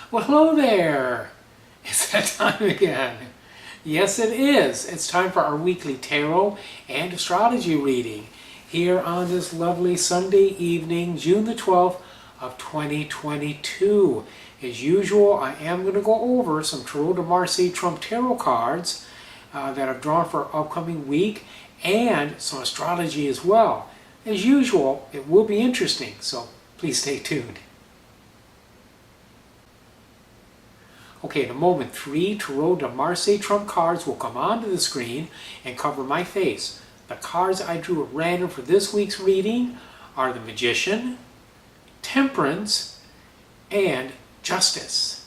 Well, hello there! It's that time again. Yes, it is. It's time for our weekly tarot and astrology reading here on this lovely Sunday evening, June the 12th of 2022. As usual, I am going to go over some Tarot de Marseille Trump Tarot cards that I've drawn for our upcoming week and some astrology as well. As usual, it will be interesting, so please stay tuned. Okay, in a moment, 3 Tarot de Marseille Trump cards will come onto the screen and cover my face. The cards I drew at random for this week's reading are the Magician, Temperance, and Justice.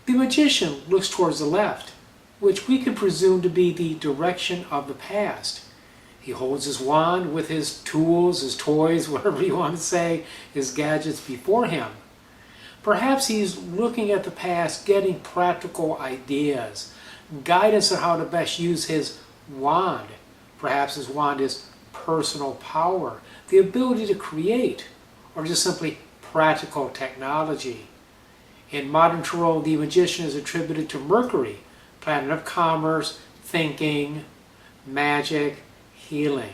The Magician looks towards the left, which we can presume to be the direction of the past. He holds his wand with his tools, his toys, whatever you want to say, his gadgets before him. Perhaps he's looking at the past, getting practical ideas, guidance on how to best use his wand. Perhaps his wand is personal power, the ability to create, or just simply practical technology. In modern tarot, the Magician is attributed to Mercury, planet of commerce, thinking, magic, healing.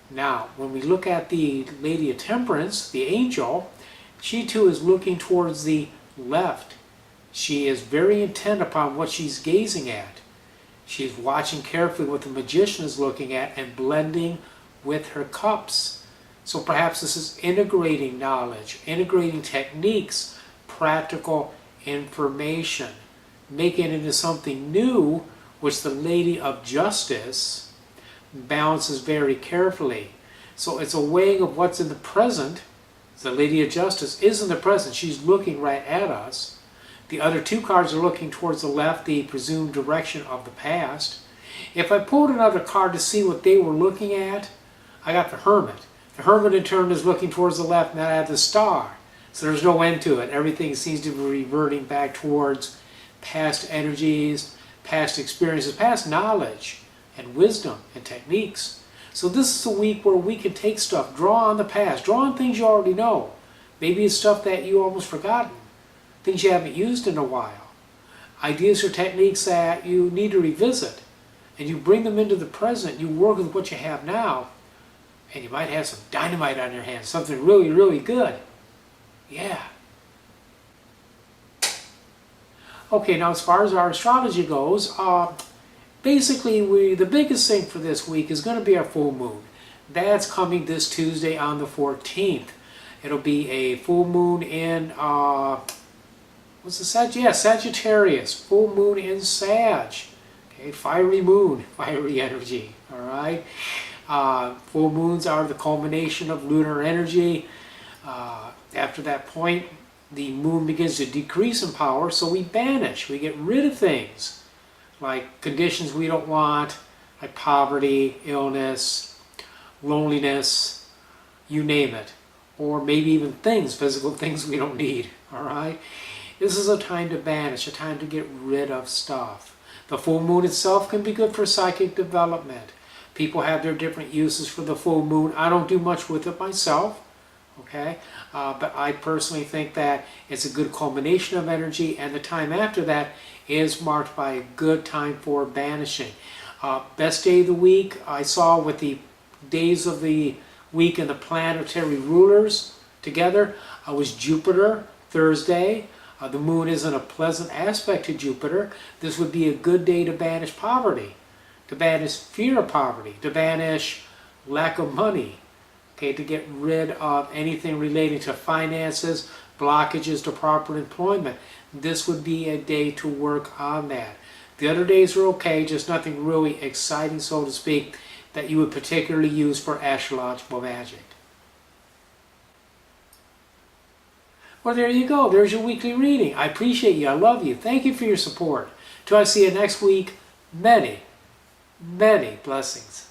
Now, when we look at the Lady of Temperance, the angel, she too is looking towards the left. She is very intent upon what she's gazing at. She is watching carefully what the Magician is looking at and blending with her cups. So perhaps this is integrating knowledge, integrating techniques, practical information, making it into something new, which the Lady of Justice balances very carefully. So it's a weighing of what's in the present. The Lady of Justice is in the present. She's looking right at us. The other two cards are looking towards the left, the presumed direction of the past. If I pulled another card to see what they were looking at, I got the Hermit. The Hermit in turn is looking towards the left, and I had the Star. So there's no end to it. Everything seems to be reverting back towards past energies, past experiences, past knowledge and wisdom and techniques. So this is a week where we can take stuff, draw on the past, draw on things you already know. Maybe it's stuff that you almost forgotten, things you haven't used in a while, ideas or techniques that you need to revisit, and you bring them into the present, you work with what you have now, and you might have some dynamite on your hands, something really, really good. Yeah. Okay, now as far as our astrology goes, basically, the biggest thing for this week is going to be our full moon. That's coming this Tuesday on the 14th. It'll be a full moon in, what's the Sag? Yeah, Sagittarius. Full moon in Sag. Okay, fiery moon, fiery energy. All right. Full moons are the culmination of lunar energy. After that point, the moon begins to decrease in power, so we banish. We get rid of things like conditions we don't want, like poverty, illness, loneliness, you name it. Or maybe even things, physical things we don't need, all right? This is a time to banish, a time to get rid of stuff. The full moon itself can be good for psychic development. People have their different uses for the full moon. I don't do much with it myself, okay? But I personally think that it's a good culmination of energy, and the time after that is marked by a good time for banishing. Best day of the week I saw with the days of the week and the planetary rulers together was Jupiter, Thursday. The moon is in a pleasant aspect to Jupiter. This would be a good day to banish poverty, to banish fear of poverty, to banish lack of money, okay, to get rid of anything relating to finances, blockages to proper employment. This would be a day to work on that. The other days are okay, just nothing really exciting, so to speak, that you would particularly use for astrological magic. Well, there you go. There's your weekly reading. I appreciate you. I love you. Thank you for your support. Till I see you next week, many, many blessings.